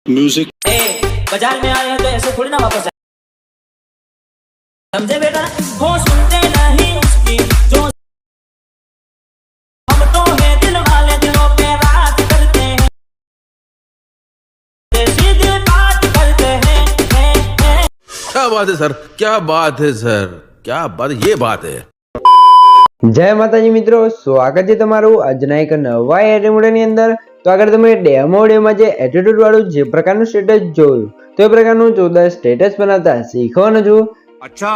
Music बाजार में आए हैं तो ऐसे थोड़ी ना वापस जाए, समझे बेटा। वो सुनते नहीं उसकी जो हम तो है दिल वाले, दिलों पे राज करते हैं, सीधे बात करते हैं। क्या बात है सर, क्या बात है सर, क्या बात, ये बात है। જય માતાજી મિત્રો, સ્વાગત છે તમારું આજના એક નવા એડિમોડની અંદર। તો આગળ તમે ડેમો ઓડિયોમાં જે એટીટ્યુડ વાળું જે પ્રકારનું સ્ટેટસ જોયું તો એ પ્રકારનું જોરદાર સ્ટેટસ બનાવતા શીખવાનું છું। अच्छा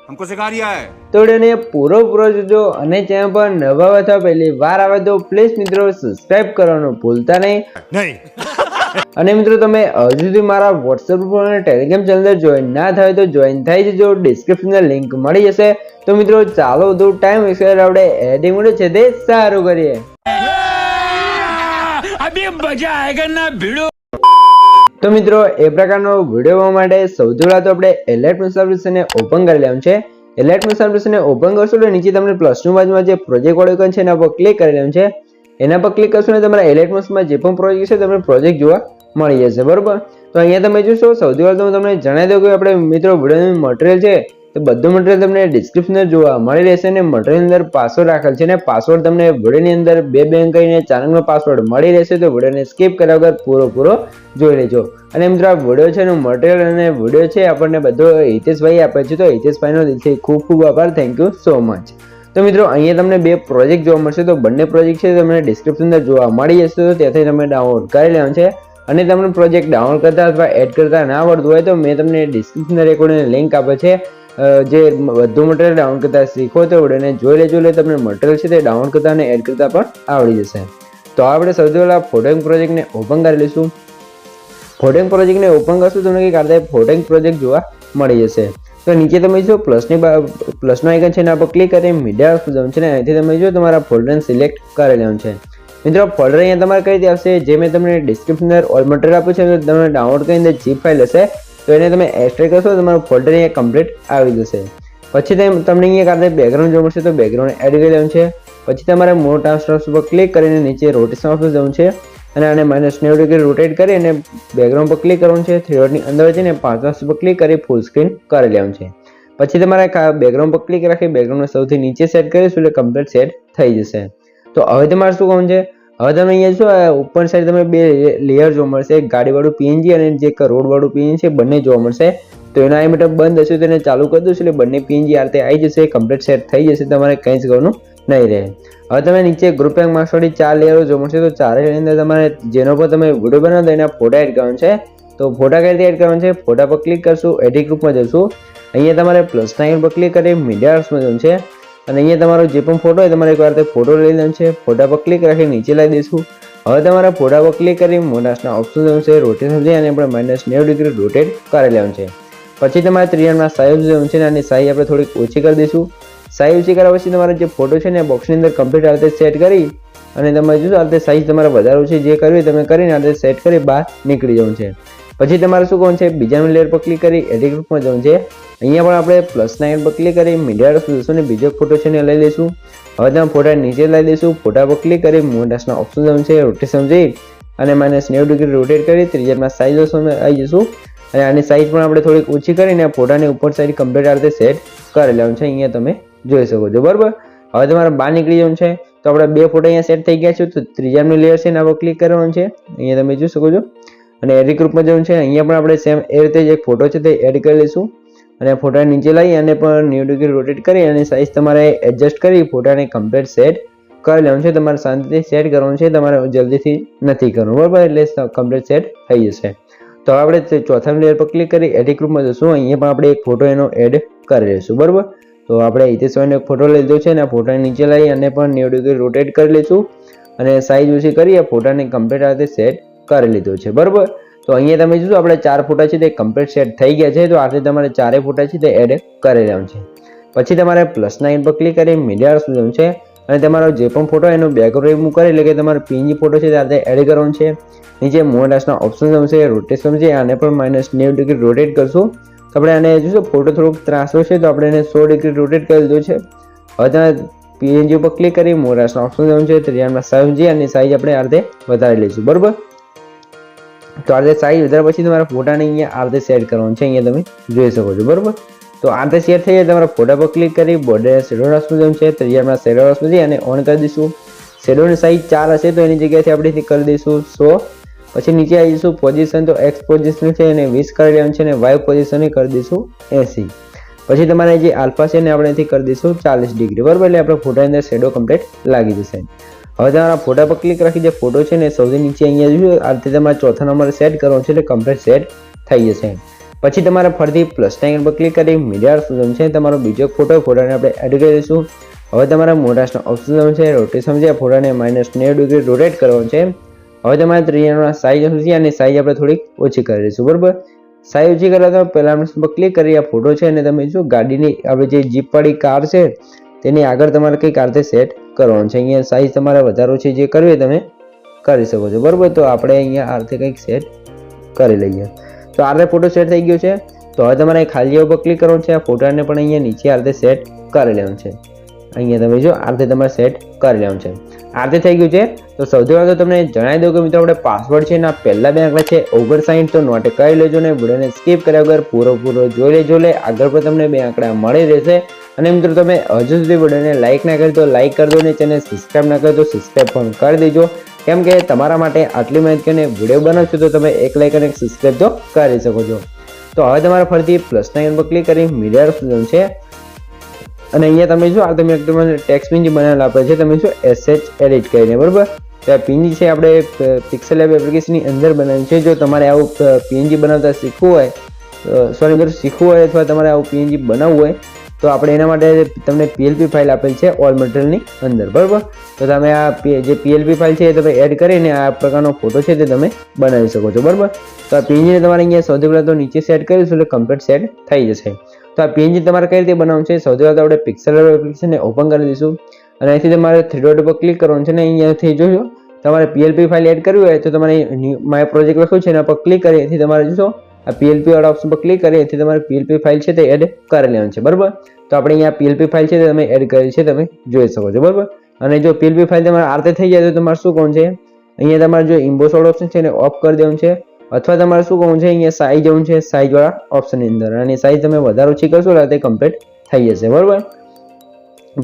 हमको सिखा रिया है। તો વિડીયોને પૂરો જોજો અને ચેનલ પર નવા અથવા પહેલી વાર આવે તો પ્લીઝ મિત્રો સબસ્ક્રાઇબ કરવાનું ભૂલતા નહીં। અને મિત્રો તમે હજુ સુધી મારા વોટ્સએપ ગ્રુપ અને ટેલિગ્રામ ચેનલ જોઈન ના થાય તો જોઈન થઈ જજો, ડિસ્ક્રિપ્શનમાં લિંક મળી જશે। તો મિત્રો ચાલો વધુ ટાઈમ વેસ્ટ કરે આપણે એડિટિંગ વિડિયો છે તે સારું કરીએ। તો મિત્રો એ પ્રકારનો વિડીયો માટે સૌથી પહેલા તો આપણે એલાઇટમેન્ટ એપ્લિકેશનને ઓપન કરી લેવાનું છે। એલાઇટમેન્ટ એપ્લિકેશનને ઓપન કરશો એટલે નીચે તમને પ્લસનું બાજુમાં જે પ્રોજેક્ટ વાળું આઇકન છે એના પર ક્લિક કરી લેવાનું છે। એના પર ક્લિક કરશો ને તમારા એલાઇટમેન્ટમાં જે પણ પ્રોજેક્ટ છે તમને પ્રોજેક્ટ જોવા મળી જશે, બરોબર। તો અહીંયા તમે જોશો સૌથી પહેલા તો તમને જણાવી દઉં કે આપણે મિત્રો વિડીયોનું મટીરિયલ છે તો બધું મટીરિયલ તમને ડિસ્ક્રિપ્શનમાં જોવા મળી રહેશે અને મટીરિયલ અંદર પાસવર્ડ રાખેલ છે ને પાસવર્ડ તમને વિડીયોની અંદર બે કરીને 4 અંકનો પાસવર્ડ મળી રહેશે। તો વિડીયોને સ્કીપ કર્યા વગર પૂરો જોઈ લેજો। અને મિત્રો આ વિડીયો છે એનું મટીરિયલ અને વિડીયો છે આપણને બધો હિતેશભાઈ આપે છે, તો હિતેશભાઈનો દિલથી ખૂબ આભાર, થેન્ક યુ સો મચ। તો મિત્રો અહીંયા તમને બે પ્રોજેક્ટ જોવા મળશે, તો બંને પ્રોજેક્ટ છે તમને ડિસ્ક્રિપ્શન અંદર જોવા મળી જશે, તો ત્યાંથી તમે ડાઉનલોડ કરી લેવાનું છે। અને તમને પ્રોજેક્ટ ડાઉનલોડ કરતા અથવા એડ કરતા ના આવડતું હોય તો મેં તમને ડિસ્ક્રિપ્શન રેકોર્ડિંગની લિંક આપે છે, જે બધું મટીરિયલ ડાઉનલોડ કરતા શીખો તો વિડીયોને જોઈ લેજો એટલે તમને મટીરિયલ છે તે ડાઉનલોડ કરતા અને એડ કરતા પણ આવડી જશે। તો આપણે સૌથી પહેલા ફોટોઇંગ પ્રોજેક્ટને ઓપન કરી લઈશું। ફોટોઇંગ પ્રોજેક્ટને ઓપન કરશું તમને કંઈક આ ફોટોઇંગ પ્રોજેક્ટ જોવા મળી જશે। તો નીચે તમે જો પ્લસનો આઇકન છે એના પર ક્લિક કરી મીડિયા જવાનું છે ને અહીંથી તમે જો તમારા ફોલ્ડરને સિલેક્ટ કરી લેવાનું છે। મિત્રો ફોલ્ડર અહીંયા તમારે કઈ રીતે આવશે, જે મેં તમને ડિસ્ક્રિપ્શન અંદર ઓલ મટીરિયલ આપ્યું છે તમે ડાઉનલોડ કરીને ઝીપ ફાઇલ હશે તો એને તમે એક્સટ્રેક્ટ કરશો તો તમારું ફોલ્ડર અહીંયા કમ્પ્લીટ આવી જશે। પછી તમને અહીંયા કાંઈ બેકગ્રાઉન્ડ જોવા મળશે તો બેકગ્રાઉન્ડ એડ કરી લેવાનું છે। પછી તમારે મોર ટ્રાન્સફર પર ક્લિક કરીને નીચે રોટેશન ઓપ્શન જવાનું છે અને આને -90 ડિગ્રી રોટેટ કરી અને બેકગ્રાઉન્ડ પર ક્લિક કરવાનું છે। 3 ડોટની અંદર જઈને 5 પર ક્લિક કરી ફૂલ સ્ક્રીન કરી લેવાનું છે। પછી તમારે બેકગ્રાઉન્ડ પર ક્લિક રાખી બેકગ્રાઉન્ડને સૌથી નીચે સેટ કરીશું એટલે કમ્પ્લીટ સેટ થઈ જશે। તો હવે તમારે શું કામ છે, હવે તમે અહીંયા જો ઉપર સાઈડ તમે બે લેયર જોવા મળશે, એક ગાડીવાળું પીએનજી અને જે એક રોડવાળું પીએનજી છે બંને જોવા મળશે। તો એના આ મતલબ બંધ હશે તો એને ચાલુ કરી દઉં એટલે બંને પીએનજી આ રીતે આવી જશે, કમ્પ્લીટ સેટ થઈ જશે, તમારે કંઈ જ કરવાનું નહીં રહે। હવે તમે નીચે ગ્રુપ એન્ડ માસ્ટરની 4 લેયરો જોવા મળશે, તો 4 લેયરની અંદર તમારે જેનો પર તમે વિડીયો બનાવો એના ફોટા એડ કરવાનો છે। તો ફોટા કઈ રીતે એડ કરવાનો છે, ફોટા પર ક્લિક કરશું, એડિટ ગ્રુપમાં જશું, અહીંયા તમારે પ્લસના આઇકન પર ક્લિક કરી મીડિયામાં જવાનું છે અને અહીંયા તમારો જે પણ ફોટો હોય તમારે એકવાર ફોટો લઈ લેવાનો છે। ફોટા પર ક્લિક રાખી નીચે લાવી દઈશું। હવે તમારા ફોટા પર ક્લિક કરી મોનાસના ઓપ્શન જવાનું છે, રોટેશન જઈ અને આપણે -90 ડિગ્રી રોટેટ કરી લેવાનું છે। પછી તમારે ત્રિકોણમાં સાઈઝ જવાનું છે અને સાઈઝ આપણે થોડીક ઓછી કરી દઈશું। સાઈઝ ઓછી કર્યા પછી તમારે જે ફોટો છે ને બોક્સની અંદર કમ્પ્લીટ આ રીતે સેટ કરી અને તમે જોશો આ રીતે સાઈઝ તમારે વધારે ઓછી જે કરવી તમે કરીને આ રીતે સેટ કરી બહાર નીકળી જવાનું છે। પછી તમારે શું કરવાનું છે, બીજાનું લેયર પર ક્લિક કરી એડિટ ગ્રુપમાં જવાનું છે। અહીંયા પણ આપણે પ્લસના આઇકન પર ક્લિક કરી મીડિયા જશું ને બીજો ફોટો છે ને લઈ લઈશું। હવે તમે ફોટા નીચે લાવી દઈશું, ફોટા પર ક્લિક કરી મોનાસના ઓપ્શન જવાનું છે, રોટેશન જઈ અને -90 ડિગ્રી રોટેટ કરી ત્રિજ્યામાં સાઈઝ આવી જશું અને આની સાઈઝ પણ આપણે થોડીક ઓછી કરીને ફોટાની ઉપર સાઈડ કમ્પ્લીટ આ રીતે સેટ કરી લેવાનું છે, અહીંયા તમે જોઈ શકો છો, બરાબર। હવે તમારે બહાર નીકળી જવાનું છે। તો આપણે બે ફોટા અહીંયા સેટ થઈ ગયા છે, તો ત્રીજાનું લેયર છે એના પર ક્લિક કરવાનું છે, અહીંયા તમે જોઈ શકો છો અને એડિટ ગ્રુપમાં જવાનું છે। અહીંયા પણ આપણે સેમ એ રીતે એક ફોટો છે તે એડ કરી લઈશું અને ફોટા નીચે લઈ અને પણ 90 ડિગ્રી રોટેટ કરી અને સાઈઝ તમારે એડજસ્ટ કરી ફોટાને કમ્પ્લીટ સેટ કરી લેવાનું છે। તમારે શાંતિથી સેટ કરવાનું છે, તમારે જલ્દીથી નથી કરવાનું, બરાબર, એટલે કમ્પ્લીટ સેટ થઈ જશે। તો આપણે ચોથા લેયર પર ક્લિક કરી એડિટ ગ્રુપમાં જશું, અહીંયા પણ આપણે એક ફોટો એનો એડ કરી લઈશું, બરાબર। તો આપણે હિતેશભાઈનો એક ફોટો લઈ લીધો છે અને આ ફોટાને નીચે લઈ અને પણ 90 ડિગ્રી રોટેટ કરી લઈશું અને સાઈઝ ઓછી કરી આ ફોટાને કમ્પ્લીટ આ રીતે સેટ કરી લીધો છે, બરાબર। તો અહીંયા તમે જોશો આપણે 4 ફોટા છે તે કમ્પ્લીટ સેટ થઈ ગયા છે, તો આ રીતે તમારે 4 ફોટા છે તે એડ કરી લેવાનું છે। પછી તમારે પ્લસના આઇકન પર ક્લિક કરી મીડિયા જવાનું છે અને તમારો જે પણ ફોટો એનો બેકગ્રાઉન્ડ રિમૂવ કરી એટલે કે તમારો પીએનજી ફોટો છે તે આ રીતે એડ કરવાનો છે। નીચે મોનાસના ઓપ્શન જવાનું છે, રોટેશન છે, આને પણ -90 ડિગ્રી રોટેટ કરશું। તો આપણે આને જોશો ફોટો થોડોક ત્રાસો છે તો આપણે એને 100 ડિગ્રી રોટેટ કરી દીધો છે। હવે તમે પીએનજી પર ક્લિક કરી મોનાસના ઓપ્શન જવાનું છે, ત્રિજ્યામાં સાઈઝ અને સાઈઝ આપણે આ રીતે વધારી લઈશું, બરાબર। તો આ રીતે સાઈઝ વધારે પછી તમારા ફોટાને અહીંયા આ રીતે સેટ કરવાનું છે, અહીંયા તમે જોઈ શકો છો બરોબર. તો આ રીતે સેટ થઈ જાય તમારા ફોટા પર ક્લિક કરી બોર્ડર શેડો રાસમાં છે, ત્રીજામાં શેડો રાસમાં જઈ અને ઓન કરી દઈશું. શેડોની સાઈઝ 4 હશે તો એની જગ્યાએથી આપણે કરી દઈશું 100. પછી નીચે આવી જઈશું પોઝિશન, તો એક્સ પોઝિશન છે એને 20 કરી લેવાનું છે અને વાય પોઝિશન કરી દઈશું 80. પછી તમારે જે આલ્ફા છે ને આપણે અહીંથી કરી દઈશું 40 ડિગ્રી બરાબર, એટલે આપણે ફોટાની અંદર શેડો કમ્પ્લીટ લાગી જશે. હવે તમારા ફોટા પર ક્લિક રાખી જે ફોટો છે ને સૌથી નીચે અહીંયા જોયું આ રીતે તમારે ચોથા નંબર સેટ કરવાનો છે એટલે કમ્પ્લીટ સેટ થઈ જશે. પછી તમારે ફરીથી પ્લસ આઇકન પર ક્લિક કરી મીડિયા ઓપ્શન છે તમારો બીજો ફોટાને આપણે એડ કરી દઈશું. હવે તમારા મોટાનો ઓપ્શન છે રોટેશન છે, ફોટાને -90 ડિગ્રી રોટેટ કરવાનો છે. હવે તમારે ત્રીજાનો સાઈઝ છે અને સાઈઝ આપણે થોડીક ઓછી કરી દઈશું બરાબર. સાઈઝ ઓછી કરવા તો પહેલા પર ક્લિક કરી આ ફોટો છે અને તમે જો ગાડીની આપણે જે જીપ વાળી કાર છે તેની આગળ તમારે કંઈક આ રીતે સેટ કરવાનું છે. અહીંયા સાઈઝ તમારે વધારો છે જે કરવી તમે કરી શકો છો બરાબર. તો આપણે અહીંયા આ રીતે કંઈક સેટ કરી લઈએ. તો આ રીતે ફોટો સેટ થઈ ગયો છે. તો હવે તમારે ખાલી ઉપર ક્લિક કરવાનું છે, આ ફોટાને પણ અહીંયા નીચે આ રીતે સેટ કરી લેવાનું છે. અહીંયા તમે જો આ રીતે તમારે સેટ કરી લેવાનું છે. આ રીતે થઈ ગયું છે. તો સૌથી પહેલાં તો તમને જણાવી દઉં કે મિત્રો આપણે પાસવર્ડ છે ને પહેલા 2 આંકડા છે 59 તો નોટ કરી લેજો ને વિડીયોને સ્કીપ કર્યા વગર પૂરો જોઈ લેજો. આગળ પણ તમને 2 આંકડા મળી રહેશે. અને મિત્રો તમે હજુ સુધી વિડીયોને લાઇક ના કરી તો લાઇક કરી દો ને ચેનલ સબસ્ક્રાઈબ ના કરી તો સબસ્ક્રાઈબ પણ કરી દેજો, કેમ કે તમારા માટે આટલી મહેનત કરીને વિડીયો બનાવશો તો તમે એક લાઇક અને એક સબસ્ક્રાઈબ તો કરી શકો છો. તો હવે તમારે ફરીથી પ્લસ આઇકન પર ક્લિક કરી મીડિયા ઓપ્શન છે અને અહીંયા તમે જો આ તમે ટેક્સ્ટ પિન જે બનાવેલા આપે છે તમે જો SH એડિટ કરીને બરાબર. તો આ PNG છે આપણે પિક્સેલ લેબ એપ્લિકેશનની અંદર બનાવ્યું છે. જો તમારે આવું PNG બનાવતા શીખવું હોય અથવા તમારે આવું PNG બનાવવું હોય તો આપણે એના માટે તમને PLP ફાઇલ આપેલ છે ઓલ મટીરિયલની અંદર બરાબર. તો તમે આ જે PLP ફાઇલ છે એ તમે એડ કરીને આ પ્રકારનો ફોટો છે તે તમે બનાવી શકો છો બરાબર. તો આ PNG ને તમારે અહીંયા સૌથી પહેલાં તો નીચે સેટ કરીશું એટલે કમ્પ્લીટ સેટ થઈ જશે. તો આ PNG તમારે કઈ રીતે બનાવવું છે સૌથી પહેલાં તો આપણે પિક્સેલ એપ્લિકેશનને ઓપન કરી દઈશું અને અહીંથી તમારે 3 ડોટ પર ક્લિક કરવાનું છે ને અહીંયાથી જોજો તમારે PLP ફાઇલ એડ કરવી હોય તો તમારે માય પ્રોજેક્ટ લખ્યું છે એના પર ક્લિક કરી અહીંથી તમારે જોશો આ PLP વાળા ઓપ્શન પર ક્લિક કરી અહીંથી તમારે PLP ફાઇલ છે તે એડ કરી લેવાની છે બરાબર. તો આપણે અહીંયા PLP ફાઇલ છે તે તમે એડ કરી છે તમે જોઈ શકો છો બરાબર. અને જો PLP ફાઇલ તમારે આ રીતે થઈ જાય તો તમારે શું કરવું છે અહીંયા તમારે જો ઇમ્બોસ વાળો ઓપ્શન છે એને ઓફ કરી દેવાનું છે અથવા તમારે શું કરવું છે અહીંયા સાઈઝ જવું છે સાઈઝ વાળા ઓપ્શનની અંદર અને સાઈઝ તમે વધારે ઓછી કરશો એટલે તે કમ્પ્લીટ થઈ જશે બરાબર.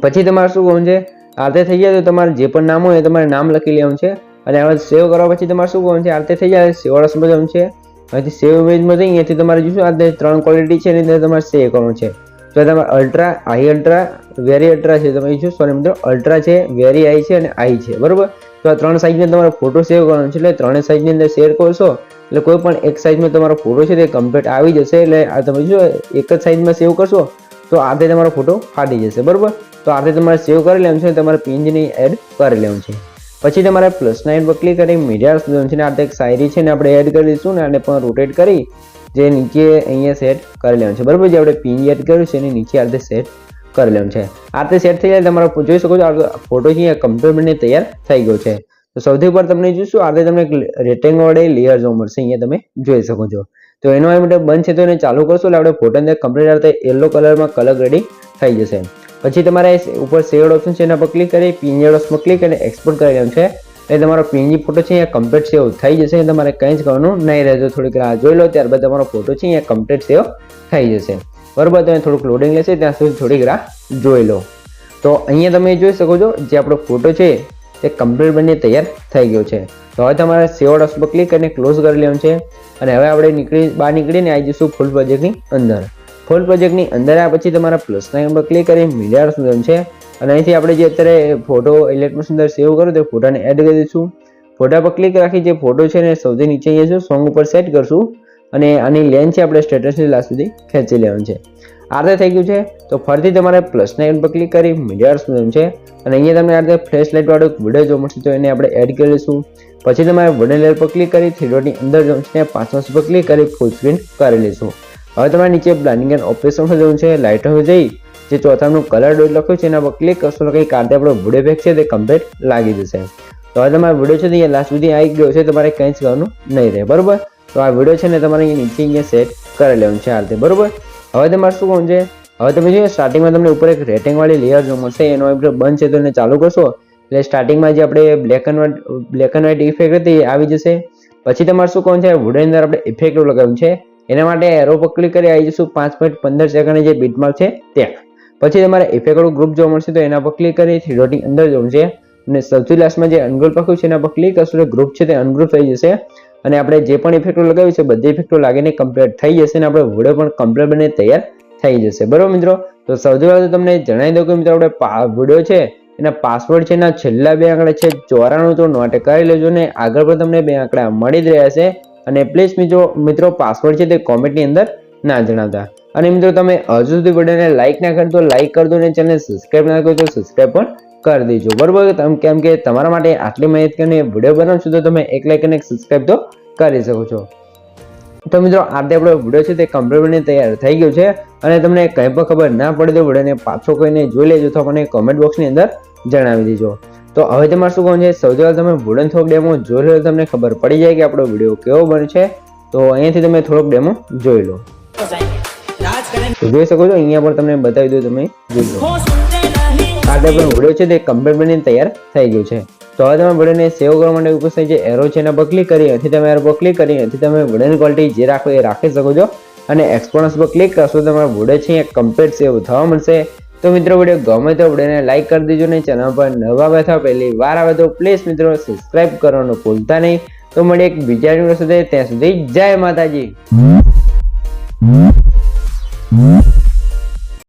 પછી તમારે શું કરવું છે આ રીતે થઈ જાય તો તમારે જે પણ નામ હોય એ તમારે નામ લખી લેવાનું છે અને હવે સેવ કરવા પછી તમારે શું કરવાનું છે આ રીતે થઈ જાય સેવ વાળા સમજવાનું છે. અહીંથી સેવ ઇમેજમાં જઈ અહીંયાથી તમારે જોશું આ 3 ક્વોલિટી છે એની અંદર તમારે સેવ કરવાનું છે. તો તમારે ultra, high ultra, very ultra છે તમે જો સોરી મિત્રો અલ્ટ્રા છે, વેરી હાઈ છે અને હાઈ છે બરાબર. તો આ 3 સાઈઝને તમારે ફોટો સેવ કરવાનો છે એટલે 3 સાઈઝની અંદર શેર કરશો એટલે કોઈ પણ એક સાઈઝમાં તમારો ફોટો છે તે કમ્પ્લીટ આવી જશે. એટલે આ તમે જો એક જ સાઈઝમાં સેવ કરશો તો આ રીતે તમારો ફોટો ફાટી જશે બરાબર. તો આ રીતે તમારે સેવ કરી લેવાનું છે, તમારે PNG એડ કરી લેવાનું છે. પછી તમારે +9 પર ક્લિક કરી મીડિયા ઓપ્શન છે ને આ એક શાયરી છે ને આપણે એડ કરી દઈશું ને આને પણ રોટેટ કરી જે નીચે અહીંયા સેટ કરી લેવાનું છે બરાબર. જે આપણે PNG એડ કર્યું છે એની નીચે આ રીતે સેટ કરી લેવાનું છે. આ રીતે સેટ થઈ જાય તમારો જોઈ શકો છો આ ફોટો છે અહીંયા કમ્પ્લીટ બનીને તૈયાર થઈ ગયો છે. તો સૌથી ઉપર તમને જોઈશું આ રીતે તમને રેક્ટેંગલ વડે લેયર જોવા મળશે અહીંયા તમે જોઈ શકો છો. તો એનો માટે બંધ છે તો એને ચાલુ કરશો એટલે આપણે ફોટો અંદર કમ્પ્લીટ આ રીતે યલો કલરમાં કલર રેડી થઈ જશે. પછી તમારે ઉપર સેવ ઓપ્શન છે એના પર ક્લિક કરી PNG ઓપ્શન પર ક્લિક કરીને એક્સપોર્ટ કરી લેવાનું છે એટલે તમારો PNG ફોટો છે અહીંયા કમ્પ્લીટ સેવ થઈ જશે. તમારે કંઈ જ કરવાનું નહીં રહેતું, થોડીક રાહ જોઈ લો ત્યારબાદ તમારો ફોટો છે અહીંયા કમ્પ્લીટ સેવ થઈ જશે બરાબર. તમે થોડુંક લોડિંગ લેશે ત્યાં સુધી થોડીક રાહ જોઈ લો. તો અહીંયા તમે જોઈ શકો છો જે આપણો ફોટો છે તે કમ્પ્લીટ બની તૈયાર થઈ ગયો છે. તો હવે તમારે સેવ ઓપ્શન પર ક્લિક કરીને ક્લોઝ કરી લેવાનું છે અને હવે આપણે બહાર નીકળીને આવી જઈશું ફૂલ પ્રોજેક્ટની અંદર. ફૂલ પ્રોજેક્ટની અંદર આવ્યા પછી તમારા +9 પર ક્લિક કરી મીડિયા ઓપ્શન છે અને અહીંથી આપણે જે અત્યારે ફોટો ઇલેક્ટ્રોનિક અંદર સેવ કર્યો તે ફોટાને એડ કરી દઈશું. ફોટા પર ક્લિક રાખી જે ફોટો છે ને સૌથી નીચે અહીંયા છે સોંગ ઉપર સેટ કરશું અને આની લેન્થ છે આપણે સ્ટેટસની લાસ્ટ સુધી ખેંચી લેવાનું છે. આ રીતે થઈ ગયું છે. તો ફરીથી તમારે +9 પર ક્લિક કરી મીડિયા ઓપ્શન છે અને અહીંયા તમને આ રીતે ફ્લેશ લાઇટ વાળો વિડીયો જોવા મળશે તો એને આપણે એડ કરી લઈશું. પછી તમારે વોડન લેયર પર ક્લિક કરી 3 ડોટની અંદર જવું છે, 5 પર ક્લિક કરી ફૂલ સ્ક્રીન કરી લઈશું. હવે તમારે નીચે બ્લાઇન્ડિંગ એન્ડ ઓપરેશનમાં જવું છે, લાઇટમાં જઈ જે ચોથાનું કલર ડોટ લખ્યું છે એના પર ક્લિક કરશો તો કંઈ કાંતે આપણો વિડીયો પેક છે તે કમ્પ્લીટ લાગી જશે. તો હવે તમારો વિડીયો છે તે લાસ્ટ સુધી આવી ગયો છે, તમારે કંઈ જ કરવાનું નહીં રહે બરાબર. તો આ વિડીયો છે ને તમારે અહીંયા નીચે અહીંયા સેટ કરી લેવાનું છે આ રીતે બરાબર. હવે તમારે શું કરવું છે, હવે તમે જોઈએ સ્ટાર્ટિંગમાં તમને ઉપર એક રેટિંગ વાળી લેયર જોવા મળશે, એનો બંધ છે તો એને ચાલુ કરશો એટલે સ્ટાર્ટિંગમાં જે આપણે બ્લેક એન્ડ વ્હાઇટ ઇફેક્ટ હતી એ આવી જશે. પછી તમારે શું કરવાનું છે, વિડીયોની અંદર આપણે ઇફેક્ટ લગાવવાનું છે. એના માટે એરો પર ક્લિક કરી આવી જઈશું 5.15 સેકન્ડની જે બીટમાર્ક છે ત્યાં. પછી તમારે ઇફેક્ટ ગ્રુપ જોવા મળશે, તો એના પર ક્લિક કરી 3 ડોટની અંદર જવું છે અને સૌથી લાસ્ટમાં જે અનગ્રુપ લખ્યું છે એના પર ક્લિક કરશો એટલે ગ્રુપ છે તે અનગ્રુપ થઈ જશે અને આપણે જે પણ ઇફેક્ટો લગાવી છે બધી ઇફેક્ટો લાગીને કમ્પ્લીટ થઈ જશે અને આપણો વિડીયો પણ કમ્પ્લીટ બને તૈયાર થઈ જશે. બરોબર મિત્રો, તો સૌથી પહેલા તો તમને જણાવી દઉં કે મિત્રો આપણે વિડીયો છે એના પાસવર્ડ છે એના છેલ્લા 2 આંકડા છે 94, તો નોટ કરી લેજો ને આગળ પણ તમને 2 આંકડા મળી જ રહ્યા છે. અને પ્લીઝ મિત્રો પાસવર્ડ છે તે કોમેન્ટની અંદર ના જણાવતા. અને મિત્રો તમે હજુ સુધી વિડીયોને લાઈક ના કરી તો લાઈક કરી દો અને ચેનલને સબસ્ક્રાઇબ ના કરો તો સબસ્ક્રાઇબ પણ કરી દેજો. બરોબર, કેમ કે તમારા માટે આટલી મહેનત કરીને વિડીયો બનાવું છું તો તમે એક લાઈક અને એક સબસ્ક્રાઇબ તો કરી શકો છો. તો મિત્રો આજે આપણો વિડીયો છે તે કમ્પ્લીટ બનીને તૈયાર થઈ ગયો છે અને તમને કંઈ પણ ખબર ના પડે તો વિડીયોને પાછો કોઈને જોઈ લેજો તો મને કોમેન્ટ બોક્સની અંદર જણાવી દેજો. તો હવે તમારે શું કરવાનું છે, સૌથી પહેલાં તમે વિડીયો થોડોક ડેમો જોઈ લો, તમને ખબર પડી જાય કે આપણો વિડીયો કેવો બને છે. તો અહીંયાથી તમે થોડોક ડેમો જોઈ લો, જોઈ શકો છો. અહીંયા પણ તમને બતાવી દઉં, તમે જોઈ લો. हो सुनते नहीं આજે આપણો વિડીયો છે તે કમ્પ્લીટ બનીને તૈયાર થઈ ગયું છે. તો હવે તમે વિડીયોને સેવ કરવા માટે ઉપર જે એરો છે એના પર ક્લિક કરી અહીંથી તમે એરો પર ક્લિક કરી અહીંથી તમે વિડીયોની ક્વોલિટી જે રાખો એ રાખી શકો છો અને એક્સપોર્ટન્સ પર ક્લિક કરશો તમારો વિડીયો છે એ કમ્પ્લીટ સેવ થવા મળશે. તો મિત્રો વિડીયો ગમે તો વિડીયોને લાઈક કરી દેજો ને ચેનલ પર નવા આવ્યા થાવ પહેલી વાર આવે તો પ્લીઝ મિત્રો સબસ્ક્રાઇબ કરવાનું ભૂલતા નહીં. તો મળીએ એક બીજા વિડીયો સાથે, ત્યાં સુધી જય માતાજી.